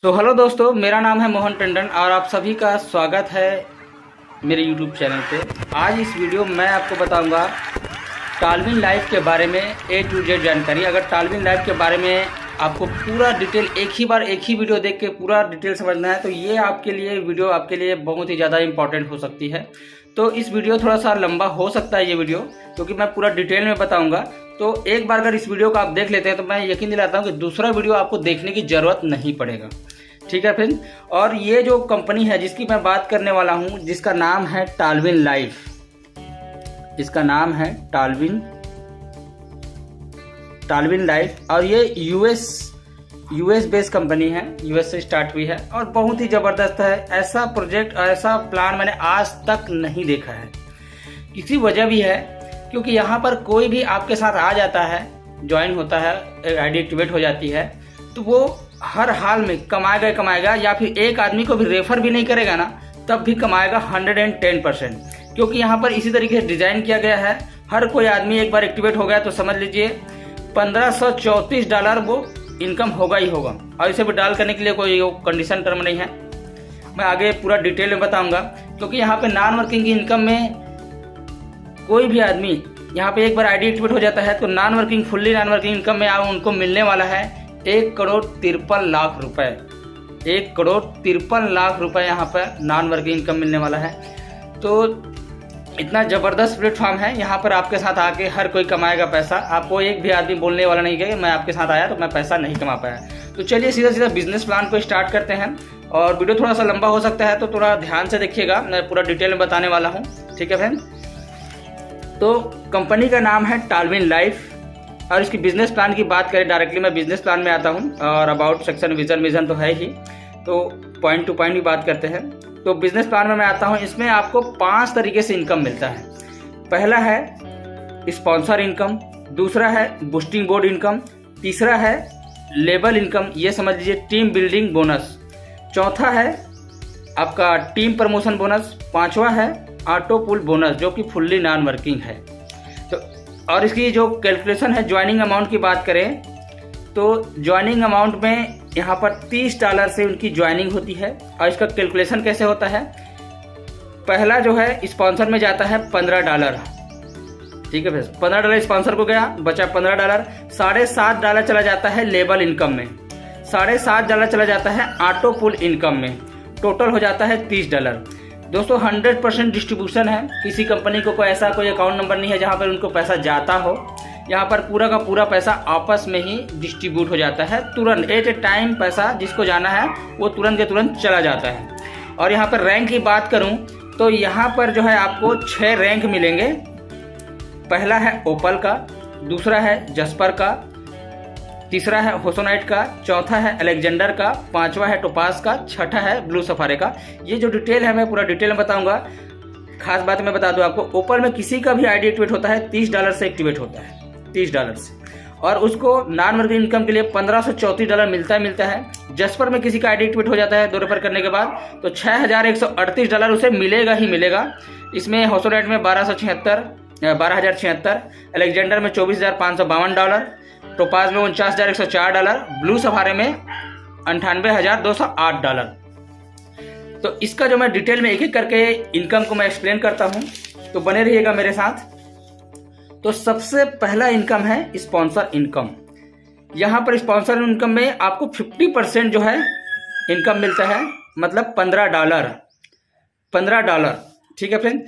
तो हेलो दोस्तों, मेरा नाम है मोहन टंडन और आप सभी का स्वागत है मेरे यूट्यूब चैनल पे। आज इस वीडियो में मैं आपको बताऊंगा टालविन लाइफ के बारे में A to Z जानकारी। अगर टालविन लाइफ के बारे में आपको पूरा डिटेल एक ही वीडियो देख के पूरा डिटेल समझना है तो ये वीडियो आपके लिए बहुत ही ज़्यादा इम्पॉर्टेंट हो सकती है। तो इस वीडियो थोड़ा सा लंबा हो सकता है ये वीडियो, क्योंकि मैं पूरा डिटेल में बताऊंगा। तो एक बार अगर इस वीडियो को आप देख लेते हैं तो मैं यकीन दिलाता हूँ कि दूसरा वीडियो आपको देखने की ज़रूरत नहीं पड़ेगा। ठीक है फ्रेंड। और ये जो कंपनी है जिसकी मैं बात करने वाला हूँ, जिसका नाम है टालविन लाइफ, इसका नाम है टालविन लाइफ और ये यूएस बेस्ड कंपनी है, यूएस से स्टार्ट हुई है और बहुत ही ज़बरदस्त है। ऐसा प्रोजेक्ट, ऐसा प्लान मैंने आज तक नहीं देखा है। किसी वजह भी है, क्योंकि यहाँ पर कोई भी आपके साथ आ जाता है, ज्वाइन होता है, आईडी एक्टिवेट हो जाती है, तो वो हर हाल में कमाएगा या फिर एक आदमी को भी रेफर भी नहीं करेगा ना, तब भी कमाएगा 110%। क्योंकि यहाँ पर इसी तरीके से डिज़ाइन किया गया है। हर कोई आदमी एक बार एक्टिवेट हो गया तो समझ लीजिए $1534 वो इनकम होगा ही होगा। और इसे विड्रॉल करने के लिए कोई कंडीशन टर्म नहीं है, मैं आगे पूरा डिटेल में बताऊंगा। क्योंकि यहाँ पे नॉन वर्किंग की इनकम में कोई भी आदमी यहाँ पे एक बार आईडी एक्टिवेट हो जाता है तो फुल्ली नॉन वर्किंग इनकम में उनको मिलने वाला है 1,53,00,000 रुपए। 1,53,00,000 रुपए यहाँ पर नॉन वर्किंग इनकम मिलने वाला है। तो इतना ज़बरदस्त प्लेटफॉर्म है। यहाँ पर आपके साथ आके हर कोई कमाएगा पैसा। आपको एक भी आदमी बोलने वाला नहीं कि मैं आपके साथ आया तो मैं पैसा नहीं कमा पाया। तो चलिए सीधा बिजनेस प्लान को स्टार्ट करते हैं। और वीडियो थोड़ा सा लंबा हो सकता है तो थोड़ा ध्यान से देखिएगा, मैं पूरा डिटेल में बताने वाला हूँ। ठीक है फ्रेंड। तो कंपनी का नाम है टालविन लाइफ और इसकी बिजनेस प्लान की बात करें, डायरेक्टली मैं बिजनेस प्लान में आता हूँ और अबाउट सेक्शन विजन तो है ही, तो पॉइंट टू पॉइंट भी बात करते हैं। तो बिजनेस प्लान में मैं आता हूँ, इसमें आपको 5 तरीके से इनकम मिलता है। पहला है स्पॉन्सर इनकम, दूसरा है बूस्टिंग बोर्ड इनकम, तीसरा है लेबल इनकम, ये समझ लीजिए टीम बिल्डिंग बोनस, चौथा है आपका टीम प्रमोशन बोनस, पांचवा है ऑटो पुल बोनस जो कि फुल्ली नॉन वर्किंग है। तो और इसकी जो कैलकुलेशन है, ज्वाइनिंग अमाउंट की बात करें तो ज्वाइनिंग अमाउंट में यहाँ पर $30 से उनकी ज्वाइनिंग होती है। और इसका कैलकुलेशन कैसे होता है, पहला जो है स्पॉन्सर में जाता है $15। ठीक है फिर $15 स्पॉन्सर को गया, बचा $15। $7.5 चला जाता है लेबल इनकम में, $7.5 चला जाता है ऑटो पुल इनकम में, टोटल हो जाता है $30। दोस्तों 100% डिस्ट्रीब्यूशन है। किसी कंपनी को कोई ऐसा कोई अकाउंट नंबर नहीं है जहाँ पर उनको पैसा जाता हो। यहाँ पर पूरा का पूरा पैसा आपस में ही डिस्ट्रीब्यूट हो जाता है, तुरंत एट ए टाइम पैसा जिसको जाना है वो तुरंत के तुरंत चला जाता है। और यहाँ पर रैंक की बात करूँ तो यहाँ पर जो है आपको 6 रैंक मिलेंगे। पहला है ओपल का, दूसरा है जस्पर का, तीसरा है होसोनाइट का, चौथा है अलेक्जेंडर का, पांचवा है टोपास का, छठा है ब्लू सफारे का। ये जो डिटेल है मैं पूरा डिटेल में बताऊंगा। खास बात मैं बता दूं आपको, ओपल में किसी का भी आईडी एक्टिवेट होता है $30 से एक्टिवेट होता है, $30 से, और उसको नॉन वर्किंग इनकम के लिए $1534 मिलता है। जस्पर में किसी का आईडी एक्टिवेट हो जाता है 2 रेफर करने के बाद तो $6,138 उसे मिलेगा ही मिलेगा। इसमें होसोनाइट में 12,076, अलेक्जेंडर में $24,552, टोपाज में $49,104, ब्लू सफारे में $98,208। तो इसका जो मैं डिटेल में एक एक करके इनकम को मैं एक्सप्लेन करता हूं, तो बने रहिएगा मेरे साथ। तो सबसे पहला इनकम है स्पॉन्सर इनकम। यहां पर स्पॉन्सर इनकम में आपको 50% जो है इनकम मिलता है, मतलब $15। ठीक है फ्रेंड।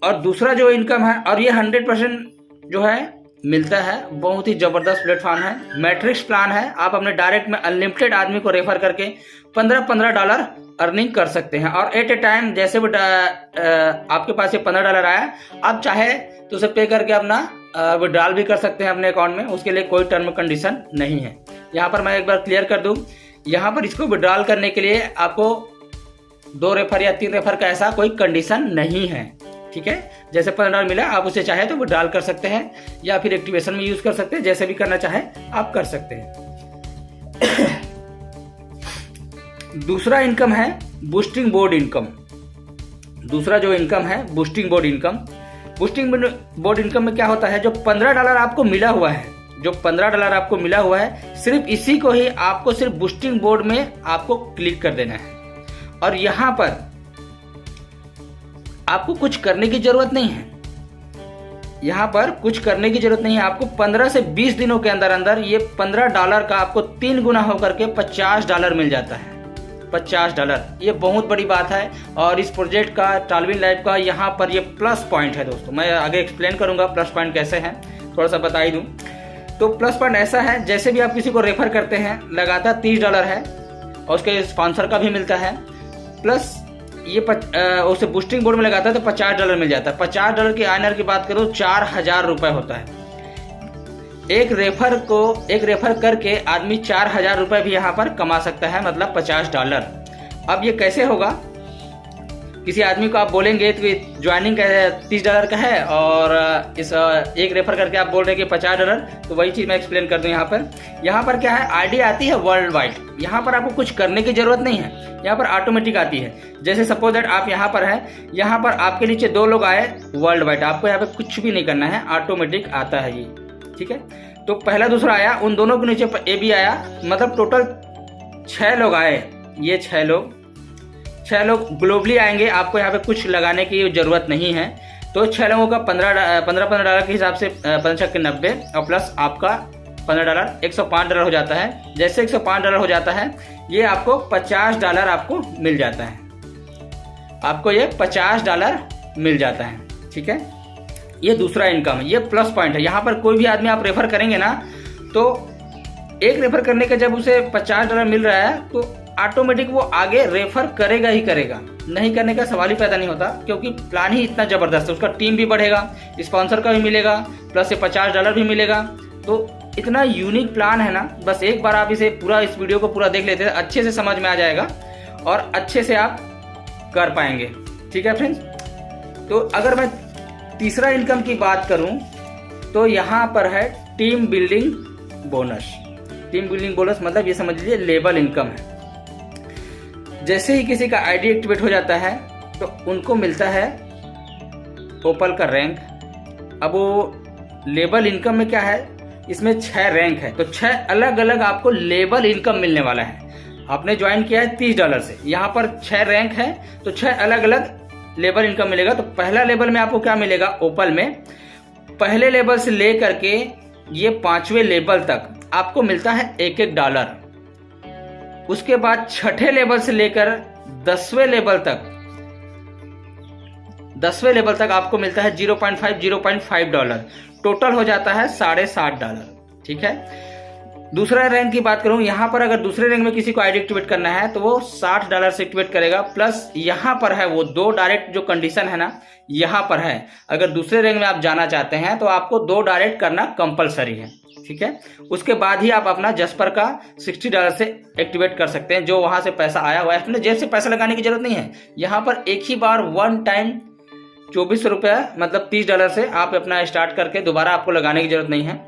और दूसरा जो इनकम है, और ये 100% जो है मिलता है, बहुत ही ज़बरदस्त प्लेटफॉर्म है, मैट्रिक्स प्लान है। आप अपने डायरेक्ट में अनलिमिटेड आदमी को रेफर करके $15 अर्निंग कर सकते हैं। और एट ए टाइम जैसे भी आपके पास ये $15 आया, आप चाहे तो उसे पे करके अपना विड्रॉल भी कर सकते हैं अपने अकाउंट में, उसके लिए कोई टर्म कंडीशन नहीं है। यहाँ पर मैं एक बार क्लियर कर दूँ, यहाँ पर इसको विड्रॉल करने के लिए आपको 2 रेफर या 3 रेफर का ऐसा कोई कंडीशन नहीं है। ठीक है, जैसे $15 मिला आप उसे चाहे तो विड्रॉल कर सकते हैं या फिर एक्टिवेशन में यूज कर सकते हैं, जैसे भी करना चाहे आप कर सकते हैं। दूसरा इनकम है बूस्टिंग बोर्ड इनकम। दूसरा जो इनकम है boosting board income. Boosting board income में क्या होता है, जो $15 आपको मिला हुआ है, जो $15 आपको मिला हुआ है, सिर्फ इसी को ही आपको सिर्फ बूस्टिंग बोर्ड में आपको क्लिक कर देना है। और यहाँ पर आपको कुछ करने की जरूरत नहीं है, यहाँ पर कुछ करने की जरूरत नहीं है। आपको 15 से 20 दिनों के अंदर अंदर ये $15 का आपको 3 गुना होकर के $50 मिल जाता है। $50, ये बहुत बड़ी बात है। और इस प्रोजेक्ट का, टालविन लैब का, यहाँ पर ये प्लस पॉइंट है दोस्तों। मैं आगे एक्सप्लेन करूंगा प्लस पॉइंट कैसे हैं, थोड़ा सा बता ही दूं। तो प्लस पॉइंट ऐसा है, जैसे भी आप किसी को रेफर करते हैं, लगातार $30 है और उसके स्पॉन्सर का भी मिलता है, प्लस ये उसे बूस्टिंग बोर्ड में लगाता है तो $50 मिल जाता है। $50 की INR की बात करूँ 4000 रुपये होता है। एक रेफर करके आदमी 4000 रुपये भी यहाँ पर कमा सकता है, मतलब $50। अब ये कैसे होगा? किसी आदमी को आप बोलेंगे तो ज्वाइनिंग का $30 का है और इस एक रेफर करके आप बोल रहे हैं कि $50, तो वही चीज़ मैं एक्सप्लेन कर दूं। यहाँ पर क्या है, आईडी आती है वर्ल्ड वाइड। यहाँ पर आपको कुछ करने की जरूरत नहीं है, यहाँ पर ऑटोमेटिक आती है। जैसे सपोज दैट आप यहाँ पर हैं, यहाँ पर आपके नीचे 2 लोग आए वर्ल्ड वाइड, आपको यहाँ पे कुछ भी नहीं करना है, ऑटोमेटिक आता है ये, ठीक है। तो पहला दूसरा आया, उन दोनों के नीचे ए भी आया, मतलब टोटल 6 लोग आए। ये 6 लोग ग्लोबली आएंगे, आपको यहाँ पे कुछ लगाने की जरूरत नहीं है। तो 6 लोगों का $15 के हिसाब से 5×90 और प्लस आपका $15 $105 हो जाता है। जैसे $105 हो जाता है, ये आपको $50 आपको मिल जाता है। आपको ये $50 मिल जाता है, ठीक है। ये दूसरा इनकम है, ये प्लस पॉइंट है। यहाँ पर कोई भी आदमी आप रेफर करेंगे ना, तो एक रेफर करने का जब उसे $50 मिल रहा है तो ऑटोमेटिक वो आगे रेफर करेगा ही करेगा, नहीं करने का सवाल ही पैदा नहीं होता, क्योंकि प्लान ही इतना जबरदस्त है। उसका टीम भी बढ़ेगा, स्पॉन्सर का भी मिलेगा, प्लस ये $50 भी मिलेगा। तो इतना यूनिक प्लान है ना, बस एक बार आप इसे पूरा, इस वीडियो को पूरा देख लेते हैं, अच्छे से समझ में आ जाएगा और अच्छे से आप कर पाएंगे, ठीक है फ्रेंड्स। तो अगर मैं तीसरा इनकम की बात करूं तो यहाँ पर है team building bonus. Team building bonus मतलब ये समझ लीजिए लेवल इनकम है। जैसे ही किसी का आईडी एक्टिवेट हो जाता है तो उनको मिलता है ओपल का रैंक। अब वो लेवल इनकम में क्या है, इसमें 6 रैंक है, तो 6 अलग अलग आपको लेवल इनकम मिलने वाला है। आपने ज्वाइन किया है $30 से, यहाँ पर 6 रैंक है तो 6 अलग अलग लेवल इनकम मिलेगा। तो पहला लेवल में आपको क्या मिलेगा, ओपल में पहले लेवल से लेकर के ये 5वें लेवल तक आपको मिलता है $1-1। उसके बाद 6ठे लेवल से लेकर 10वें लेवल तक आपको मिलता है $0.5 टोटल हो जाता है $60.5, ठीक है। दूसरा रैंक की बात करूं, यहां पर अगर दूसरे रैंक में किसी को आईडी एक्टिवेट करना है तो वो $60 से एक्टिवेट करेगा, प्लस यहां पर है वो 2 डायरेक्ट जो कंडीशन है ना, यहां पर है अगर दूसरे रैंक में आप जाना चाहते हैं तो आपको 2 डायरेक्ट करना कंपलसरी है, ठीक है। उसके बाद ही आप अपना जस्पर का $60 से एक्टिवेट कर सकते हैं, जो वहां से पैसा आया हुआ है। अपने जेब से पैसा लगाने की जरूरत नहीं है, यहाँ पर एक ही बार वन टाइम 24 रुपये मतलब $30 से आप अपना स्टार्ट करके दोबारा आपको लगाने की जरूरत नहीं है।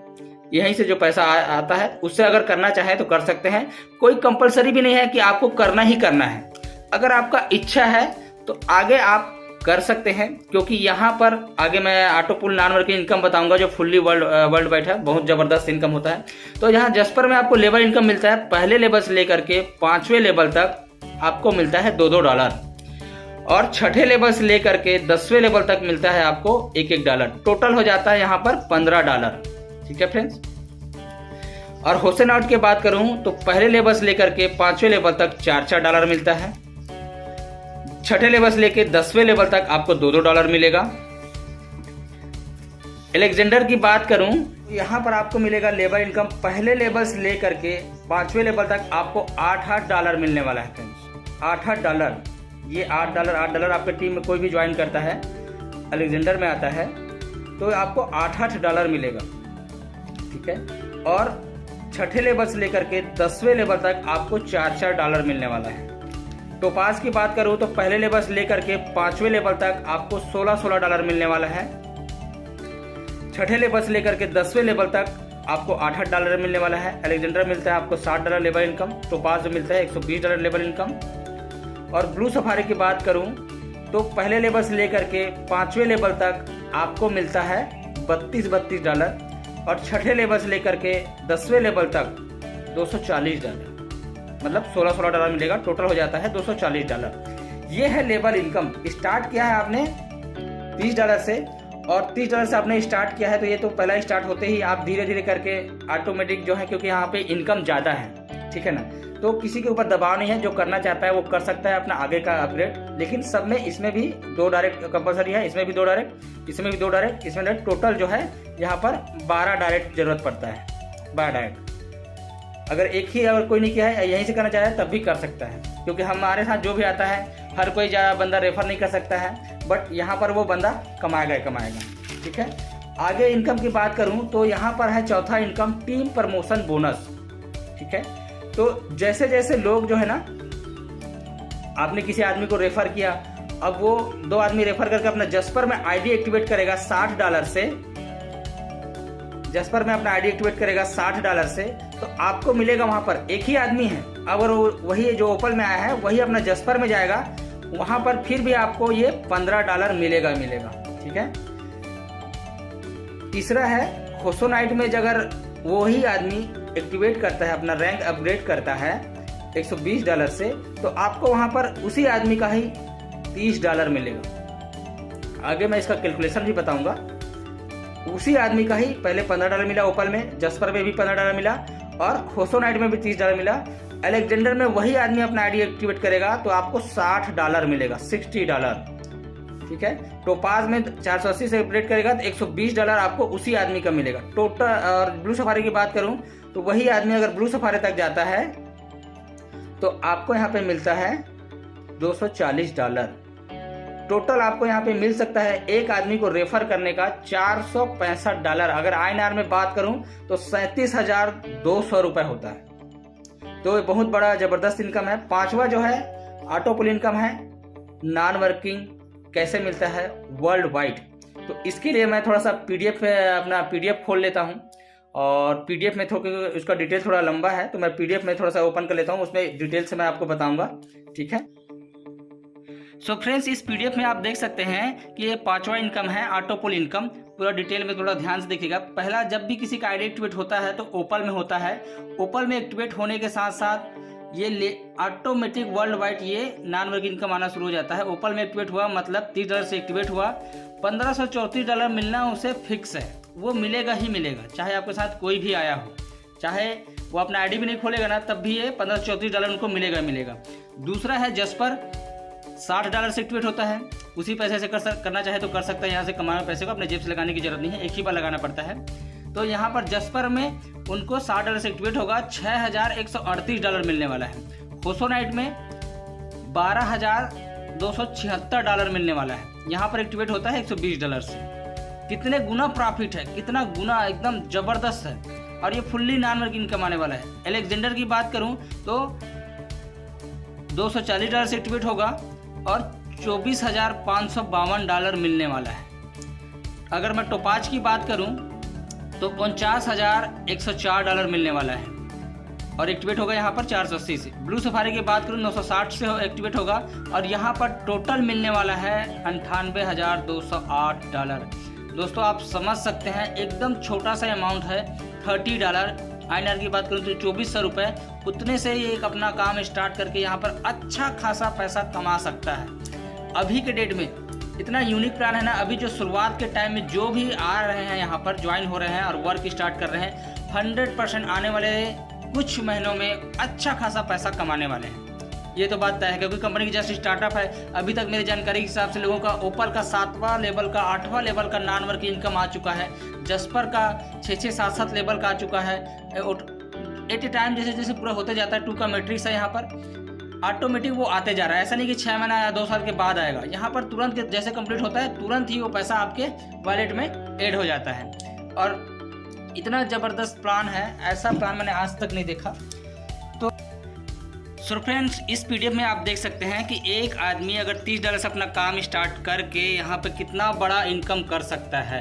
यहीं से जो पैसा आता है उससे अगर करना चाहे तो कर सकते हैं, कोई कंपलसरी भी नहीं है कि आपको करना ही करना है। अगर आपका इच्छा है तो आगे आप कर सकते हैं, क्योंकि यहाँ पर आगे मैं ऑटोपुल नॉन वर्किंग इनकम बताऊंगा जो फुल्ली वर्ल्ड वाइड है, बहुत जबरदस्त इनकम होता है। तो यहाँ जस्पर में आपको लेवल इनकम मिलता है, पहले लेवल से लेकर के 5वें लेवल तक आपको मिलता है $2 और 6ठे लेवल से लेकर के 10वें लेवल तक मिलता है आपको $1, टोटल हो जाता है यहाँ पर $15, ठीक है फ्रेंड्स। और होसन आउट की बात करूं तो पहले लेवल से लेकर के 5वें लेवल तक $4 मिलता है, 6ठे लेवल से लेकर 10वें लेवल तक आपको $2 मिलेगा। एलेक्जेंडर की बात करूं तो यहाँ पर आपको मिलेगा लेवल इनकम पहले लेवल से लेकर के 5वें लेवल तक आपको $8 मिलने वाला है फ्रेंड्स। $8, ये $8 आपके टीम में कोई भी ज्वाइन करता है, एलेक्जेंडर में आता है तो आपको $8 मिलेगा, ठीक है। और 6ठे लेवल से लेकर के 10वें लेवल तक आपको $4 मिलने वाला है। टोपाज की बात करूं तो पहले लेवल से लेकर के 5वें लेवल तक आपको $16 मिलने वाला है, 6ठे लेवल से लेकर के 10वें लेवल तक आपको $8 मिलने वाला है। एलेक्जेंडर मिलता है आपको $60 लेवल इनकम, टोपाज मिलता है $120 लेवल इनकम। और ब्लू सफारी की बात करूं तो पहले लेवल से लेकर के 5वें लेवल तक आपको मिलता है $32 और छठे लेवल से लेकर के 10वें लेवल तक $240, मतलब $16 मिलेगा। टोटल हो जाता है $240। ये है लेवल इनकम। स्टार्ट किया है आपने $30 से, और $30 से आपने स्टार्ट किया है, तो ये तो पहला स्टार्ट होते ही आप धीरे धीरे करके ऑटोमेटिक जो है, क्योंकि यहाँ पे इनकम ज़्यादा है, ठीक है ना, तो किसी के ऊपर दबाव नहीं है। जो करना चाहता है वो कर सकता है अपना आगे का अपग्रेड। लेकिन सब में इसमें भी 2 डायरेक्ट कंपलसरी है, इसमें भी 2 डायरेक्ट, इसमें भी 2 डायरेक्ट, इसमें डायरेक्ट। टोटल जो है यहाँ पर 12 डायरेक्ट जरूरत पड़ता है, 12 डायरेक्ट। अगर एक ही अगर कोई नहीं किया है, यहीं से करना चाहे तब भी कर सकता है, क्योंकि हमारे साथ जो भी आता है हर कोई बंदा रेफर नहीं कर सकता है, बट यहाँ पर वो बंदा कमाएगा ही कमाएगा, ठीक है। आगे इनकम की बात करूँ तो यहाँ पर है चौथा इनकम, टीम प्रमोशन बोनस, ठीक है। तो जैसे जैसे लोग जो है ना, आपने किसी आदमी को रेफर किया, अब वो 2 आदमी रेफर करके अपना जस्पर में आईडी एक्टिवेट करेगा $60 से, जस्पर में अपना आईडी एक्टिवेट करेगा $60 से, तो आपको मिलेगा वहां पर, एक ही आदमी है, अगर वही जो ओपल में आया है वही अपना जस्पर में जाएगा, वहां पर फिर भी आपको ये $15 मिलेगा, ठीक है। तीसरा है होसोनाइट में, अगर वही आदमी एक्टिवेट करता है, अपना रैंक अपग्रेड करता है $120 से, तो आपको वहां पर उसी आदमी का ही $30 मिलेगा। आगे मैं इसका कैलकुलेशन भी बताऊंगा। उसी आदमी का ही पहले $15 मिला ओपल में, जस्पर में भी $15 मिला, और होसोनाइट में भी $30 मिला। अलेक्जेंडर में वही आदमी अपना आईडी एक्टिवेट करेगा तो आपको $60 मिलेगा, $60, ठीक है। टोपाज में 480 से अपग्रेड करेगा तो $120 आपको उसी आदमी का मिलेगा टोटल। और ब्लू सफारी की बात करूं तो वही आदमी अगर ब्लू सफारी तक जाता है तो आपको यहाँ पे मिलता है $240। टोटल आपको यहाँ पे मिल सकता है एक आदमी को रेफर करने का $465। अगर INR में बात करूं तो 37,200 रुपए होता है। तो ये बहुत बड़ा जबरदस्त इनकम है। 5वां जो है ऑटो पुल इनकम है, नॉन वर्किंग कैसे मिलता है वर्ल्ड वाइड। तो इसके लिए मैं थोड़ा सा अपना पीडीएफ खोल लेता हूं, और पीडीएफ में थोड़ा उसका डिटेल थोड़ा लंबा है तो मैं पीडीएफ में थोड़ा सा ओपन कर लेता हूं, उसमें डिटेल से मैं आपको बताऊंगा, ठीक है। सो फ्रेंड्स, इस पीडीएफ में आप देख सकते हैं कि ये 5वां इनकम है ऑटो पुल इनकम। पूरा डिटेल में थोड़ा ध्यान से देखिएगा। पहला, जब भी किसी का आईडी एक्टिवेट होता है तो ओपल में होता है। ओपल में एक्टिवेट होने के साथ साथ ये ऑटोमेटिक वर्ल्ड वाइड ये नॉन वर्किंग इनकम आना शुरू हो जाता है। ओपल में एक्टिवेट हुआ मतलब $30 से एक्टिवेट हुआ, $1534 मिलना उसे फिक्स है, वो मिलेगा ही मिलेगा, चाहे आपके साथ कोई भी आया हो, चाहे वो अपना आईडी भी नहीं खोलेगा ना तब भी ये $1534 उनको मिलेगा। दूसरा है जस्पर, $60 से एक्टिवेट होता है, उसी पैसे से करना चाहे तो कर सकता है। यहाँ से कमाए पैसे को अपने जेब से लगाने की जरूरत नहीं है, एक ही बार लगाना पड़ता है। तो यहाँ पर जस्पर में उनको $60 से एक्टिवेट होगा, $6,138 मिलने वाला है। होसोनाइट में $12,276 मिलने वाला है, यहाँ पर एक्टिवेट होता है $120 से। कितने गुना प्रॉफिट है, कितना गुना, एकदम जबरदस्त है। और ये फुल्ली नॉन वर्किंग इनकम आने वाला है। अलेक्जेंडर की बात करूँ तो $240 से एक्टिवेट होगा और $24,552 मिलने वाला है। अगर मैं टोपाज की बात करूं तो $49,104 मिलने वाला है और एक्टिवेट होगा यहाँ पर 480 से। ब्लू सफारी की बात करूं 960 से एक्टिवेट होगा और यहाँ पर टोटल मिलने वाला है $98,208। दोस्तों आप समझ सकते हैं एकदम छोटा सा अमाउंट है, $30। INR की बात करूँ तो 2400 रुपये, उतने से ये एक अपना काम स्टार्ट करके यहाँ पर अच्छा खासा पैसा कमा सकता है। अभी के डेट में इतना यूनिक प्लान है ना, अभी जो शुरुआत के टाइम में जो भी आ रहे हैं यहाँ पर ज्वाइन हो रहे हैं और वर्क स्टार्ट कर रहे हैं, 100% आने वाले कुछ महीनों में अच्छा खासा पैसा कमाने वाले हैं। ये तो बात तय है क्योंकि कंपनी की जस्ट स्टार्टअप है। अभी तक मेरी जानकारी के हिसाब से लोगों का ओपल का 7वां लेवल का 8वां लेवल का नॉन वर्किंग इनकम आ चुका है, जस्पर का 6-6, 7-7 लेवल का आ चुका है। एट ए टाइम जैसे जैसे पूरा होते जाता है, 2 का मैट्रिक्स है यहाँ पर, ऑटोमेटिक वो आते जा रहा है। ऐसा नहीं कि 6 महीना या 2 साल के बाद आएगा, यहाँ पर तुरंत जैसे कंप्लीट होता है तुरंत ही वो पैसा आपके वॉलेट में ऐड हो जाता है। और इतना ज़बरदस्त प्लान है, ऐसा प्लान मैंने आज तक नहीं देखा। तो सो फ्रेंड्स, इस पीडीएफ में आप देख सकते हैं कि एक आदमी अगर $30 से अपना काम स्टार्ट करके यहाँ पर कितना बड़ा इनकम कर सकता है।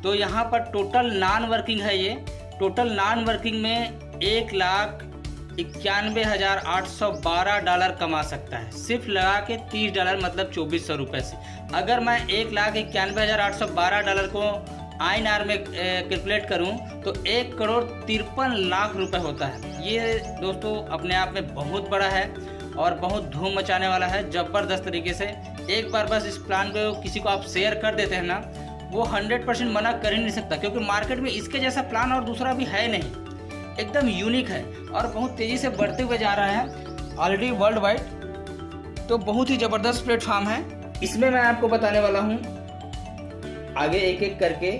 तो यहाँ पर टोटल नॉन वर्किंग है, ये टोटल नॉन वर्किंग में $1,91,812 कमा सकता है, सिर्फ लगा के $30 मतलब 2400 रुपये से। अगर मैं $1,91,812 को INR में कैलकुलेट करूं तो 1,53,00,000 रुपए होता है। ये दोस्तों अपने आप में बहुत बड़ा है और बहुत धूम मचाने वाला है ज़बरदस्त तरीके से। एक बार बस इस प्लान को किसी को आप शेयर कर देते हैं ना, वो 100% मना कर ही नहीं सकता, क्योंकि मार्केट में इसके जैसा प्लान और दूसरा भी है नहीं, एकदम यूनिक है और बहुत तेज़ी से बढ़ते हुए जा रहा है ऑलरेडी वर्ल्ड वाइड। तो बहुत ही ज़बरदस्त प्लेटफॉर्म है। इसमें मैं आपको बताने वाला हूँ आगे एक एक करके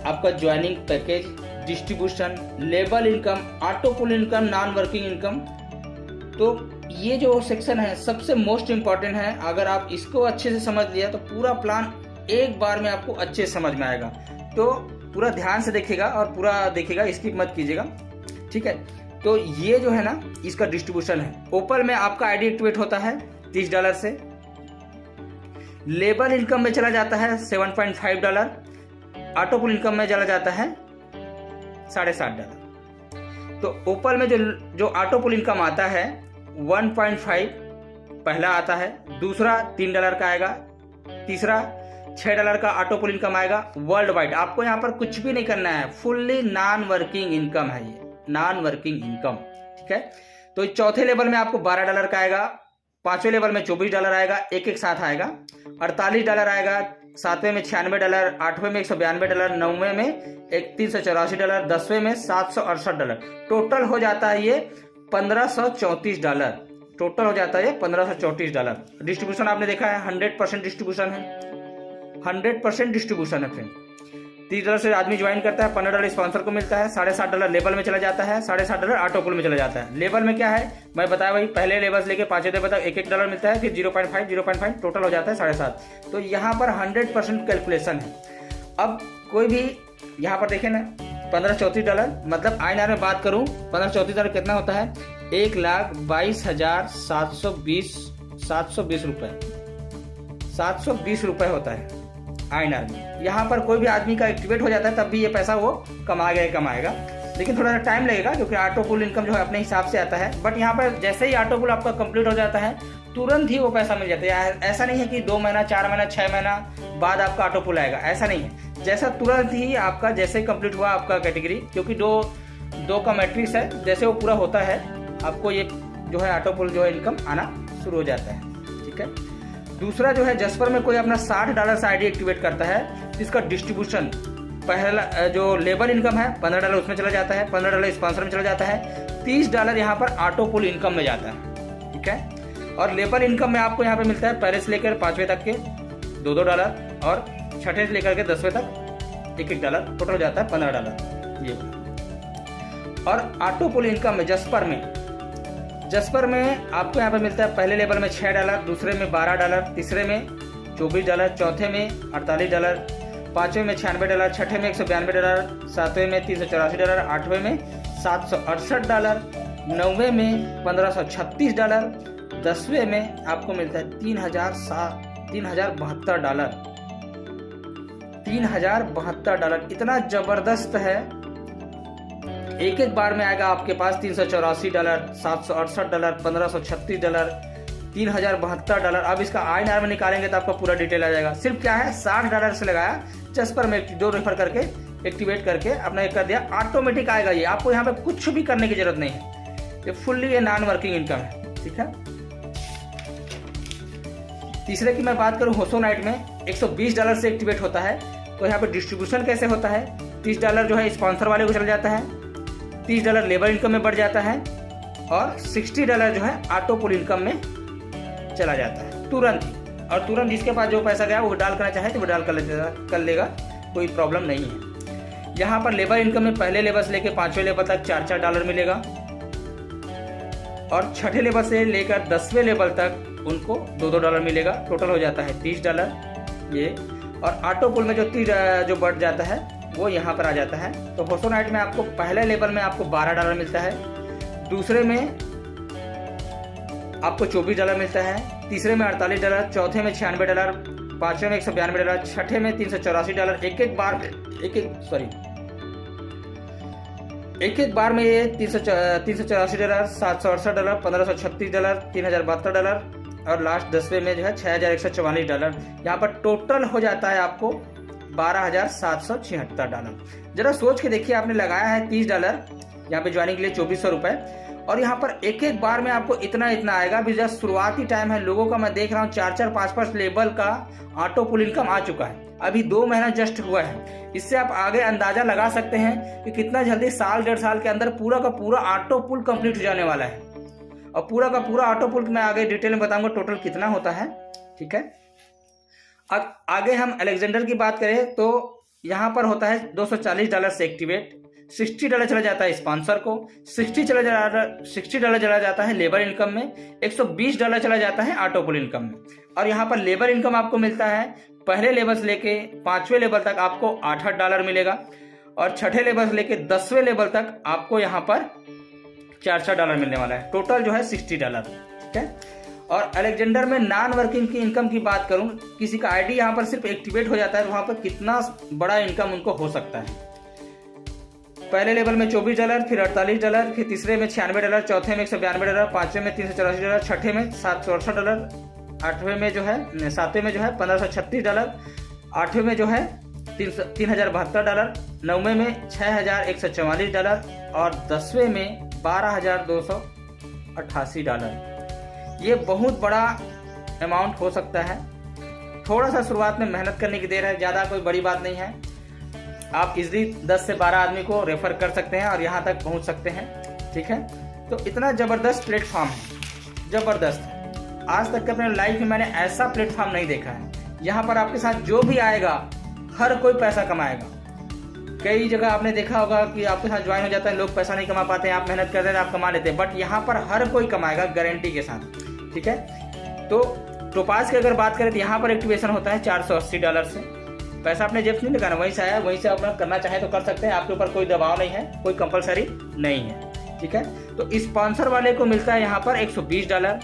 आपका ज्वाइनिंग पैकेज, डिस्ट्रीब्यूशन, लेबल income, auto pool income, non working income. तो ये जो सेक्शन है सबसे मोस्ट इम्पॉर्टेंट है। अगर आप इसको अच्छे से समझ लिया तो पूरा प्लान एक बार में आपको अच्छे से समझ में आएगा। तो पूरा ध्यान से देखिएगा और पूरा देखिएगा, स्किप मत कीजिएगा, ठीक है। तो ये जो है ना इसका डिस्ट्रीब्यूशन है। ओपल में आपका आईडी एक्टिवेट होता है $30 से। लेबल इनकम में चला जाता है $7.5। ऑटो पुल इनकम में चला जाता है $7.5। तो ओपल में जो ऑटो पुल इनकम आता है 1.5 पहला आता है, दूसरा $3 का आएगा, तीसरा $6 का ऑटो पुल इनकम आएगा वर्ल्ड वाइड। आपको यहाँ पर कुछ भी नहीं करना है, फुल्ली नॉन वर्किंग इनकम है ये, नॉन वर्किंग इनकम, ठीक है। तो चौथे लेवल में आपको $12 का आएगा, पांचवें लेवल में $24 आएगा, एक साथ आएगा, $48 आएगा, सातवें में $96, आठवें में $192, नौवें में $384, 10वें में $768। टोटल हो जाता है ये $1534। टोटल हो जाता है ये $1534। डिस्ट्रीब्यूशन आपने देखा है 100% डिस्ट्रीब्यूशन है, 100% डिस्ट्रीब्यूशन है फ्रेंड। $30 से आदमी ज्वाइन करता है, $15 स्पॉन्सर को मिलता है, $7.5 लेवल में चला जाता है, $7.5 ऑटो पुल में चला जाता है। लेवल में क्या है मैं बताया भाई, पहले लेवल से लेके पांचवें लेवल तक $1 मिलता है, फिर 0.5 टोटल हो जाता है $7.5। तो यहाँ पर 100% कैलकुलेशन है। अब कोई भी यहाँ पर देखे ना $1534, मतलब INR में बात करूँ $1534 कितना होता है, 1,22,720 रुपए, 720 रुपए होता है INR में। यहाँ पर कोई भी आदमी का एक्टिवेट हो जाता है तब भी ये पैसा वो कमाएगा, लेकिन थोड़ा सा टाइम लगेगा क्योंकि ऑटो पुल इनकम जो है अपने हिसाब से आता है। बट यहाँ पर जैसे ही ऑटो पुल आपका कंप्लीट हो जाता है तुरंत ही वो पैसा मिल जाता है। ऐसा नहीं है कि 2 महीना, 4 महीना, 6 महीना बाद आपका ऑटो पुल आएगा, ऐसा नहीं है। जैसा तुरंत ही आपका जैसे कंप्लीट हुआ आपका कैटेगरी, क्योंकि दो का मैट्रिक्स है, जैसे वो पूरा होता है आपको ये जो है ऑटो पुल जो है इनकम आना शुरू हो जाता है, ठीक है। दूसरा जो है जस्पर में कोई अपना $60 से आईडी एक्टिवेट करता है, जिसका डिस्ट्रीब्यूशन पहला जो लेबल इनकम है $15 उसमें चला जाता है, $15 स्पॉन्सर में चला जाता है, $30 यहाँ पर ऑटो पुल इनकम में जाता है, ठीक है। और लेबल इनकम में आपको यहाँ पे मिलता है पहले से लेकर पांचवें तक के $2 और छठे से लेकर के 10वें तक $1, टोटल हो जाता है $15 ये। और ऑटो पुल इनकम में जस्पर में आपको यहाँ पे मिलता है पहले लेवल में $6, दूसरे में $12, तीसरे में $24, चौथे में $48, पांचवें में $96, छठे में $192, सातवें में $384, आठवें में $768, नौवें में $1536, 10वें में आपको मिलता है $3,072। इतना जबरदस्त है। एक बार में आएगा आपके पास $384, $768, $1536, $3,072। अब इसका INR में निकालेंगे तो आपका पूरा डिटेल आ जाएगा। सिर्फ क्या है $60 से लगाया, जस्पर में 2 रेफर करके एक्टिवेट करके अपना एक कर दिया, ऑटोमेटिक आएगा ये। आपको यहाँ पे कुछ भी करने की जरूरत नहीं है, ये फुल्ली ये नॉन वर्किंग इनकम है, ठीक है। तीसरे की मैं बात करूं होसोनाइट में $120 से एक्टिवेट होता है। तो यहाँ पे डिस्ट्रीब्यूशन कैसे होता है, $30 जो है स्पॉन्सर वाले को चला जाता है, $30 लेबर इनकम में बढ़ जाता है और $60 जो है ऑटो पुल इनकम में चला जाता है तुरंत ही। और तुरंत जिसके पास जो पैसा गया वो डाल करना चाहे तो वो डाल कर लेगा, कोई प्रॉब्लम नहीं है। यहाँ पर लेबर इनकम में पहले लेबर से लेकर पांचवें लेबर तक $4 मिलेगा और छठे लेबर से लेकर 10वें लेवल तक उनको $2 मिलेगा, टोटल हो जाता है $30 ये। और ऑटो पुल में जो बढ़ जाता है वो यहाँ पर आ जाता है। तो होसोनाइट में आपको पहले लेवल में आपको $12 मिलता है, दूसरे में आपको $24 मिलता है, तीसरे में $48, चौथे में $96, पांचवें में $192, छठे में $384। एक बार में ये $384, $768, $1536, $3,072 और लास्ट 10वें में जो है $6,144। यहाँ पर टोटल हो जाता है आपको $12,776। जरा सोच के देखिए, आपने लगाया है $30, यहाँ पे ज्वाइनिंग के लिए 2400 रुपए, और यहाँ पर एक एक बार में आपको इतना इतना आएगा। अभी जस्ट शुरुआती टाइम है, लोगों का मैं देख रहा हूँ 4-4, 5-5 लेवल का ऑटो पुल इनकम आ चुका है। अभी 2 महीना जस्ट हुआ है। इससे आप आगे अंदाजा लगा सकते हैं कि कितना जल्दी 1-1.5 साल के अंदर पूरा का पूरा ऑटो पुल कंप्लीट हो जाने वाला है। और पूरा का पूरा ऑटो पुल मैं आगे डिटेल में बताऊंगा टोटल कितना होता है। ठीक है, अब आगे हम अलेक्जेंडर की बात करें तो यहाँ पर होता है $240 से एक्टिवेट, $60 चला जाता है स्पॉन्सर को, $60 चला जाता है लेबर इनकम में, $120 चला जाता है ऑटो पुल इनकम में। और यहाँ पर लेबर इनकम आपको मिलता है पहले लेवल से लेके 5वें लेवल तक आपको $8 मिलेगा, और 6ठे लेवल से लेके 10वें लेवल तक आपको यहाँ पर $400 मिलने वाला है। टोटल जो है $60। ठीक है, और अलेक्जेंडर में नॉन वर्किंग की इनकम की बात करूं, किसी का आईडी यहाँ पर सिर्फ एक्टिवेट हो जाता है, वहां पर कितना बड़ा इनकम उनको हो सकता है। पहले लेवल में $24, फिर $48, फिर तीसरे में $96, चौथे में $192, पांचवें में $384, छठे में $768, आठवें में जो है, सातवें में जो है $1536, आठवें में जो है $3072, नौवें में $6144 और 10वें में $12,288। ये बहुत बड़ा अमाउंट हो सकता है। थोड़ा सा शुरुआत में मेहनत करने की देर है, ज़्यादा कोई बड़ी बात नहीं है। आप इजली 10 से 12 आदमी को रेफर कर सकते हैं और यहाँ तक पहुँच सकते हैं। ठीक है, तो इतना ज़बरदस्त प्लेटफॉर्म है, ज़बरदस्त है। आज तक के अपने लाइफ में मैंने ऐसा प्लेटफॉर्म नहीं देखा है। यहाँ पर आपके साथ जो भी आएगा हर कोई पैसा कमाएगा। कई जगह आपने देखा होगा कि आपके साथ ज्वाइन हो जाता है, लोग पैसा नहीं कमा पाते हैं, आप मेहनत करते हैं, आप कमा लेते हैं, बट यहाँ पर हर कोई कमाएगा गारंटी के साथ। ठीक है, तो टोपाज की अगर बात करें तो यहाँ पर एक्टिवेशन होता है $480 से। पैसा अपने जेब से नहीं लगाना, वहीं से आया, वहीं से अपना करना चाहे तो कर सकते हैं, आपके ऊपर कोई दबाव नहीं है, कोई कंपलसरी नहीं है। ठीक है, तो स्पॉन्सर वाले को मिलता है यहाँ पर $120,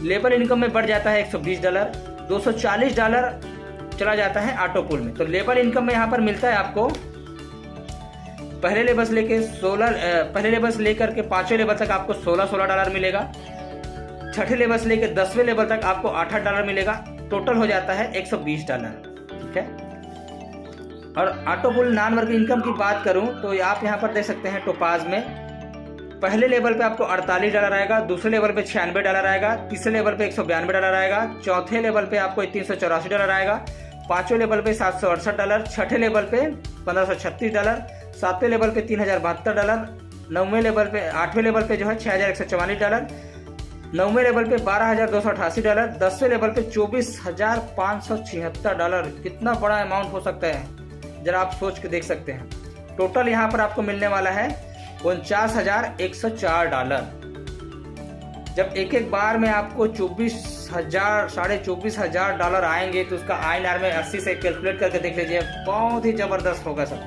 लेबर इनकम में बढ़ जाता है $120, $240 चला जाता है ऑटो पुल में। तो लेबर इनकम में यहाँ पर मिलता है आपको पहले लेवल से लेकर के 5वें लेवल तक आपको $16 मिलेगा, 6ठे लेवल से लेकर 10वें लेवल तक आपको $8 मिलेगा। टोटल हो जाता है $120। ठीक है, और ऑटो पुल नॉन वर्किंग इनकम की बात करूं तो आप यहां पर देख सकते हैं टोपाज में पहले लेवल पे आपको $48 आएगा, दूसरे लेवल पे $96 आएगा, तीसरे लेवल पे $192 आएगा, चौथे लेवल पे आपको $384 आएगा, 5वें लेवल पे $768, 6ठे लेवल पे $1536, 7वें लेवल पे $3072, 9वें लेवल पे 8वें लेवल पे जो है $6144, 9वें लेवल पे $12,288, 10वें लेवल पे $24,576। कितना बड़ा अमाउंट हो सकता है, जरा आप सोच के देख सकते हैं। टोटल यहाँ पर आपको मिलने वाला है $49,104। जब एक एक बार में आपको $24,000 आएंगे तो उसका INR में 80 से कैलकुलेट करके देख लीजिए, बहुत ही जबरदस्त होगा सब।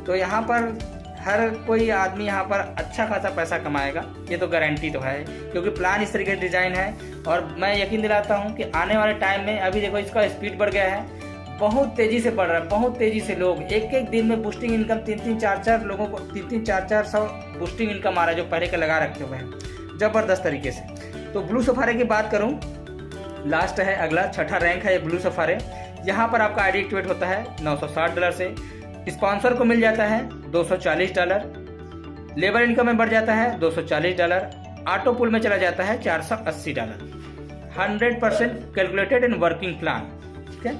तो यहाँ पर हर कोई आदमी यहाँ पर अच्छा खासा पैसा कमाएगा, ये तो गारंटी तो है, क्योंकि प्लान इस तरीके से डिजाइन है। और मैं यकीन दिलाता हूँ कि आने वाले टाइम में, अभी देखो इसका स्पीड बढ़ गया है, बहुत तेजी से बढ़ रहा है, बहुत तेजी से लोग एक एक दिन में बूस्टिंग इनकम 3-3, 4-4 लोगों को 3-3, 4-4 सौ बूस्टिंग इनकम आ रहा है, जो पहले के लगा रखे हुए हैं जबरदस्त तरीके से। तो ब्लू सफारी की बात करूं, लास्ट है अगला 6ठा रैंक है ये ब्लू सफारी। यहाँ पर आपका आईडी एक्टिवेट होता है $960 से, स्पॉन्सर को मिल जाता है $240, लेबर इनकम में बढ़ जाता है $240, ऑटो पुल में चला जाता है $480। 100% कैलकुलेटेड इन वर्किंग प्लान। ठीक है,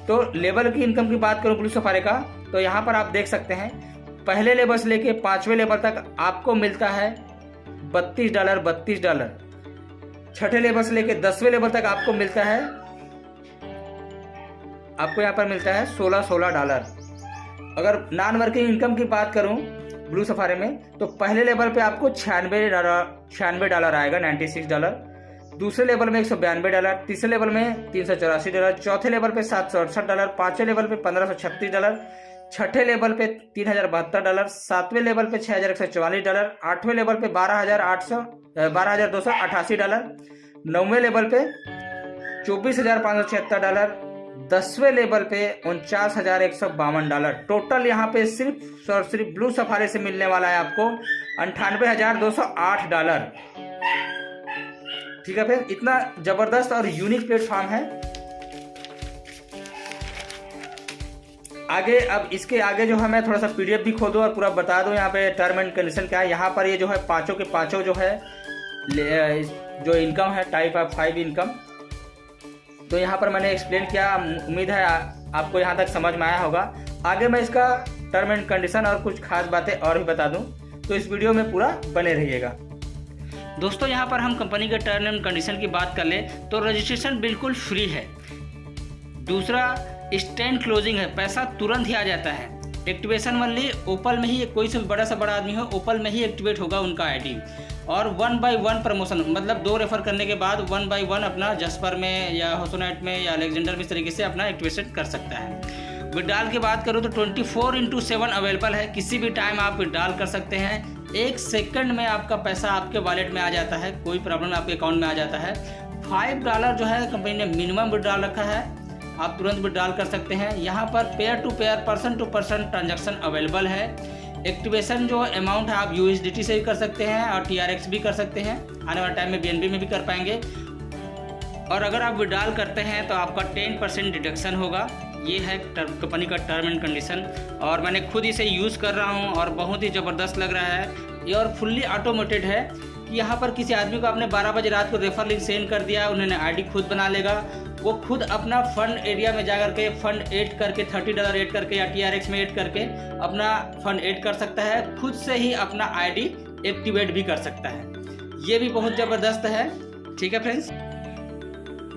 तो लेबर की इनकम की बात करूं ब्लू सफारी का, तो यहाँ पर आप देख सकते हैं पहले लेवल से लेके 5वें लेवल तक आपको मिलता है $32, 6ठे लेवल से लेके 10वें लेवल तक आपको मिलता है, आपको यहाँ पर मिलता है $16। अगर नॉन वर्किंग इनकम की बात करूं ब्लू सफारी में, तो पहले लेवल पे आपको $96 आएगा, $96, दूसरे लेवल में $192, तीसरे लेवल में $384, चौथे लेवल पे $768, पांचवें लेवल पे $1536, छठे लेवल पे $3072, सातवें लेवल पे $6144, आठवें लेवल पे $12,288, नौवें लेवल पे $24,576, 10वें लेवल पे $49,152। टोटल यहाँ पे सिर्फ और सिर्फ ब्लू सफारी से मिलने वाला है आपको $98,208। ठीक है, फिर इतना जबरदस्त और यूनिक प्लेटफॉर्म है। आगे अब इसके आगे जो है मैं थोड़ा सा PDF भी खोदूँ और पूरा बता दूँ यहाँ पे टर्म एंड कंडीशन क्या है। यहाँ पर ये जो है पाँचों के पाँचों जो है जो इनकम है टाइप ऑफ 5 इनकम, तो यहाँ पर मैंने एक्सप्लेन किया। उम्मीद है आपको यहाँ तक समझ में आया होगा। आगे मैं इसका टर्म एंड कंडीशन और कुछ खास बातें और भी बता दूँ, तो इस वीडियो में पूरा बने रहिएगा। दोस्तों यहाँ पर हम कंपनी के टर्म एंड कंडीशन की बात कर ले तो रजिस्ट्रेशन बिल्कुल फ्री है। दूसरा इंस्टेंट क्लोजिंग है, पैसा तुरंत ही आ जाता है। एक्टिवेशन वाली ओपल में ही, कोई से बड़ा आदमी हो ओपल में ही एक्टिवेट होगा उनका आईडी। और 1 by 1 प्रमोशन, मतलब 2 रेफर करने के बाद 1 by 1 अपना जस्पर में या होसोनाइट में या अलेक्जेंडर में इस तरीके से अपना एक्टिवेशन कर सकता है। विड्रॉल की बात करूँ तो 24/7 अवेलेबल है, किसी भी टाइम आप विड्रॉल कर सकते हैं। 1 सेकंड में आपका पैसा आपके वॉलेट में आ जाता है, कोई प्रॉब्लम आपके अकाउंट में आ जाता है। $5 जो है कंपनी ने मिनिमम विड्रॉल रखा है, आप तुरंत विड्रॉल कर सकते हैं। यहाँ पर pair to pair, person to person transaction available है। एक्टिवेशन जो अमाउंट है आप USDT से भी कर सकते हैं और TRX भी कर सकते हैं, आने वाले टाइम में BNB में भी कर पाएंगे। और अगर आप विड्रॉल करते हैं तो आपका 10% डिडक्शन होगा। ये है कंपनी का टर्म एंड कंडीशन, और मैंने खुद इसे यूज़ कर रहा हूँ और बहुत ही ज़बरदस्त लग रहा है ये। और फुल्ली ऑटोमेटेड है। यहाँ पर किसी आदमी को आपने 12 बजे रात को रेफर लिंक सेंड कर दिया, उन्होंने आईडी खुद बना लेगा, वो खुद अपना फंड एरिया में जाकर के फंड ऐड करके $30 ऐड करके या TRX में ऐड करके अपना फंड ऐड कर सकता है, खुद से ही अपना आईडी एक्टिवेट भी कर सकता है। ये भी बहुत ज़बरदस्त है। ठीक है फ्रेंड्स,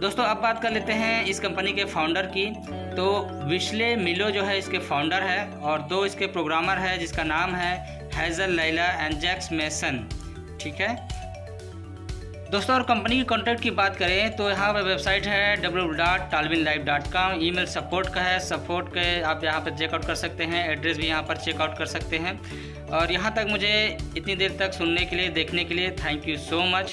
दोस्तों अब बात कर लेते हैं इस कंपनी के फाउंडर की। तो विश्ले मिलो जो है इसके फाउंडर है और 2 इसके प्रोग्रामर है जिसका नाम है Hazel Layla and Jax Mason. ठीक है दोस्तों, और कंपनी की कॉन्टैक्ट की बात करें तो यहाँ पर वेबसाइट है www.talwinlive.com। ईमेल सपोर्ट का है, सपोर्ट के आप यहाँ पर चेकआउट कर सकते हैं, एड्रेस भी यहाँ पर चेकआउट कर सकते हैं। और यहाँ तक मुझे इतनी देर तक सुनने के लिए, देखने के लिए थैंक यू सो मच।